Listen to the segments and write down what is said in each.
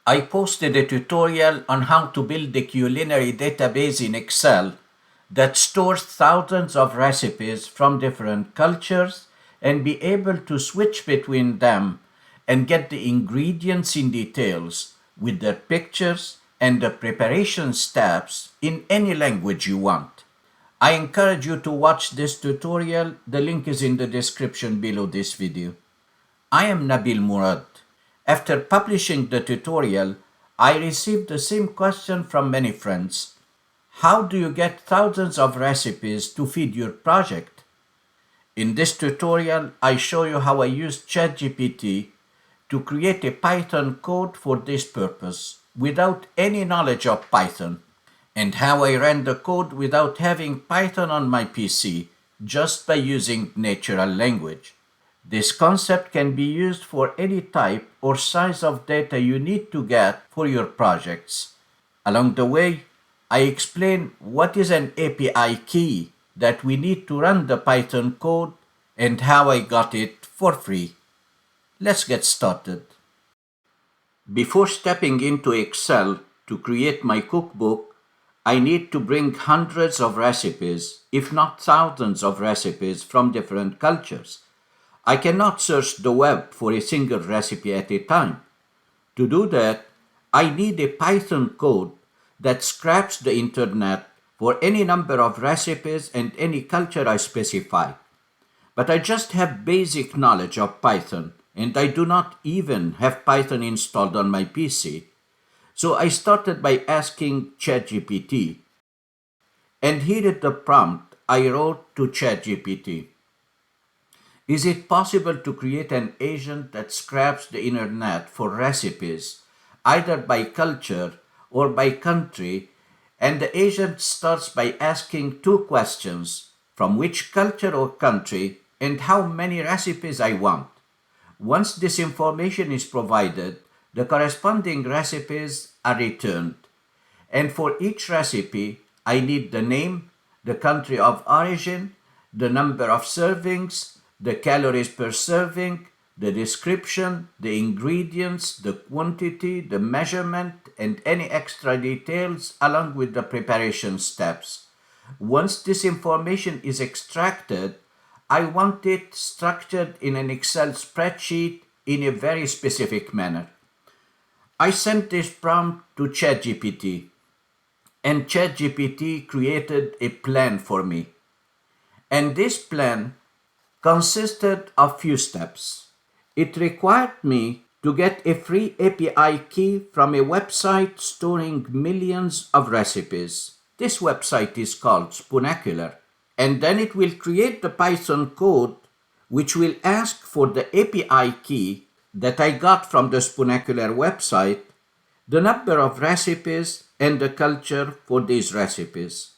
I posted a tutorial on how to build a culinary database in Excel that stores thousands of recipes from different cultures and be able to switch between them and get the ingredients in details with their pictures and the preparation steps in any language you want. I encourage you to watch this tutorial. The link is in the description below this video. I am Nabil Murad. After publishing the tutorial, I received the same question from many friends. How do you get thousands of recipes to feed your project? In this tutorial, I show you how I used ChatGPT to create a Python code for this purpose without any knowledge of Python, and how I ran the code without having Python on my PC, just by using natural language. This concept can be used for any type or size of data you need to get for your projects. Along the way, I explain what is an API key that we need to run the Python code and how I got it for free. Let's get started. Before stepping into Excel to create my cookbook, I need to bring hundreds of recipes, if not thousands of recipes from different cultures. I cannot search the web for a single recipe at a time. To do that, I need a Python code that scraps the internet for any number of recipes and any culture I specify. But I just have basic knowledge of Python, and I do not even have Python installed on my PC. So I started by asking ChatGPT, and here is the prompt I wrote to ChatGPT. Is it possible to create an agent that scraps the internet for recipes, either by culture or by country, and the agent starts by asking two questions: from which culture or country, and how many recipes I want. Once this information is provided, the corresponding recipes are returned. And for each recipe, I need the name, the country of origin, the number of servings, the calories per serving, the description, the ingredients, the quantity, the measurement, and any extra details along with the preparation steps. Once this information is extracted, I want it structured in an Excel spreadsheet in a very specific manner. I sent this prompt to ChatGPT, and ChatGPT created a plan for me. And this plan consisted of few steps. It required me to get a free API key from a website storing millions of recipes. This website is called Spoonacular, and then it will create the Python code which will ask for the API key that I got from the Spoonacular website, the number of recipes, and the culture for these recipes.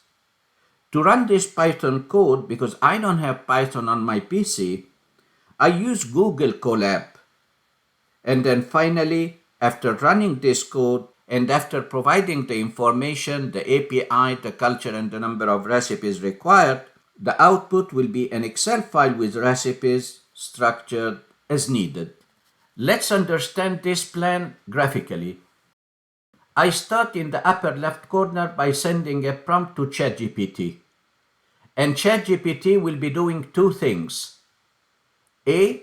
To run this Python code, because I don't have Python on my PC, I use Google Colab. And then finally, after running this code and after providing the information, the API, the culture, and the number of recipes required, the output will be an Excel file with recipes structured as needed. Let's understand this plan graphically. I start in the upper left corner by sending a prompt to ChatGPT. And ChatGPT will be doing two things. A,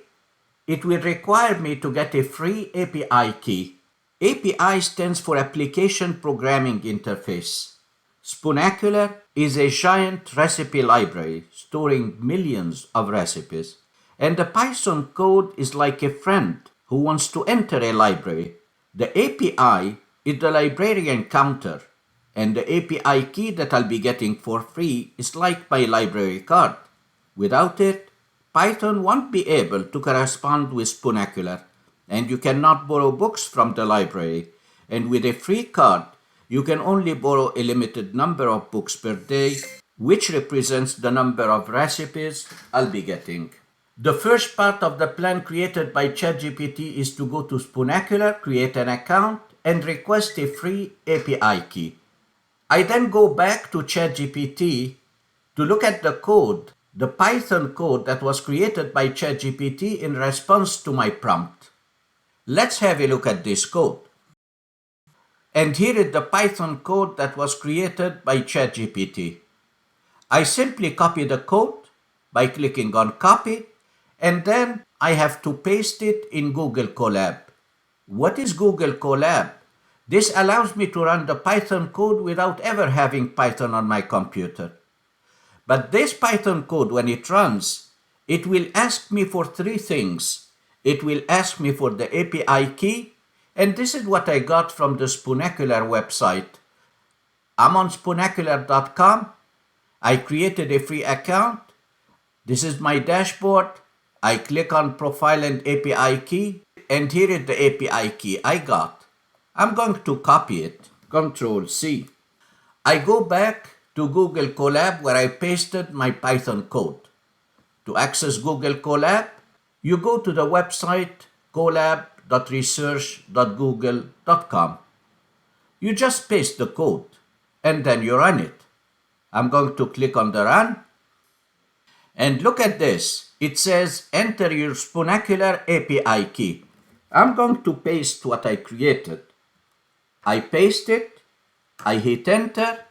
it will require me to get a free API key. API stands for Application Programming Interface. Spoonacular is a giant recipe library storing millions of recipes. And the Python code is like a friend who wants to enter a library. The API is the librarian counter, and the API key that I'll be getting for free is like my library card. Without it, Python won't be able to correspond with Spoonacular, and you cannot borrow books from the library. And with a free card, you can only borrow a limited number of books per day, which represents the number of recipes I'll be getting. The first part of the plan created by ChatGPT is to go to Spoonacular, create an account, and request a free API key. I then go back to ChatGPT to look at the code, the Python code that was created by ChatGPT in response to my prompt. Let's have a look at this code. And here is the Python code that was created by ChatGPT. I simply copy the code by clicking on copy, and then I have to paste it in Google Colab. What is Google Colab? This allows me to run the Python code without ever having Python on my computer. But this Python code, when it runs, it will ask me for three things. It will ask me for the API key, and this is what I got from the Spoonacular website. I'm on spoonacular.com. I created a free account. This is my dashboard. I click on Profile and API key, and here is the API key I got. I'm going to copy it. Control C. I go back to Google Colab where I pasted my Python code. To access Google Colab, you go to the website colab.research.google.com. You just paste the code and then you run it. I'm going to click on the run. And look at this. It says enter your Spoonacular API key. I'm going to paste what I created. I paste it, I hit enter,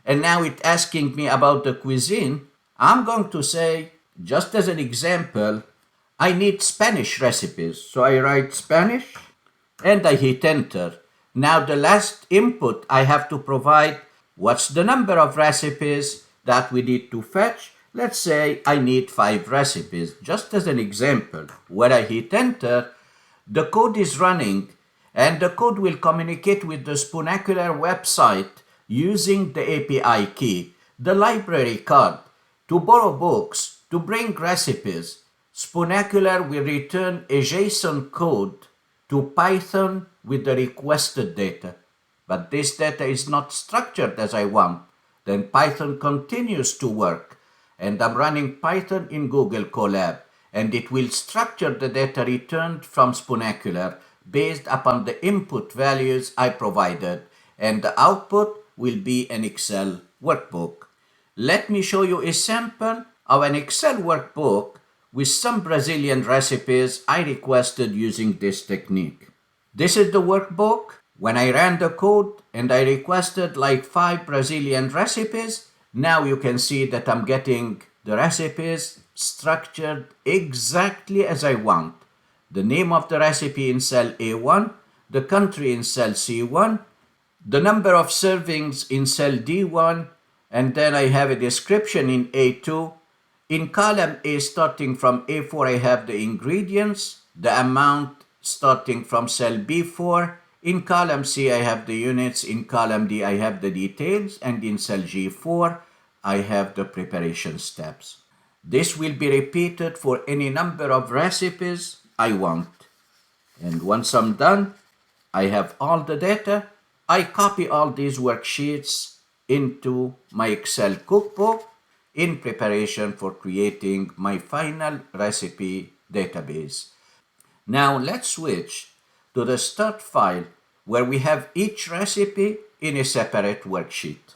and now it's asking me about the cuisine. I'm going to say, just as an example, I need Spanish recipes. So I write Spanish and I hit enter. Now the last input I have to provide, what's the number of recipes that we need to fetch? Let's say I need 5 recipes, just as an example. When I hit enter, the code is running and the code will communicate with the Spoonacular website using the API key, the library card, to borrow books, to bring recipes. Spoonacular will return a JSON code to Python with the requested data. But this data is not structured as I want. Then Python continues to work. And I'm running Python in Google Colab. And it will structure the data returned from Spoonacular based upon the input values I provided. And the output will be an Excel workbook. Let me show you a sample of an Excel workbook with some Brazilian recipes I requested using this technique. This is the workbook. When I ran the code and I requested like 5 Brazilian recipes, now you can see that I'm getting the recipes structured exactly as I want. The name of the recipe in cell A1, the country in cell C1, the number of servings in cell D1, and then I have a description in A2. In column A, starting from A4, I have the ingredients, the amount starting from cell B4. In column C, I have the units. In column D, I have the details. And in cell G4, I have the preparation steps. This will be repeated for any number of recipes I want. And once I'm done, I have all the data. I copy all these worksheets into my Excel cookbook in preparation for creating my final recipe database. Now let's switch to the start file where we have each recipe in a separate worksheet.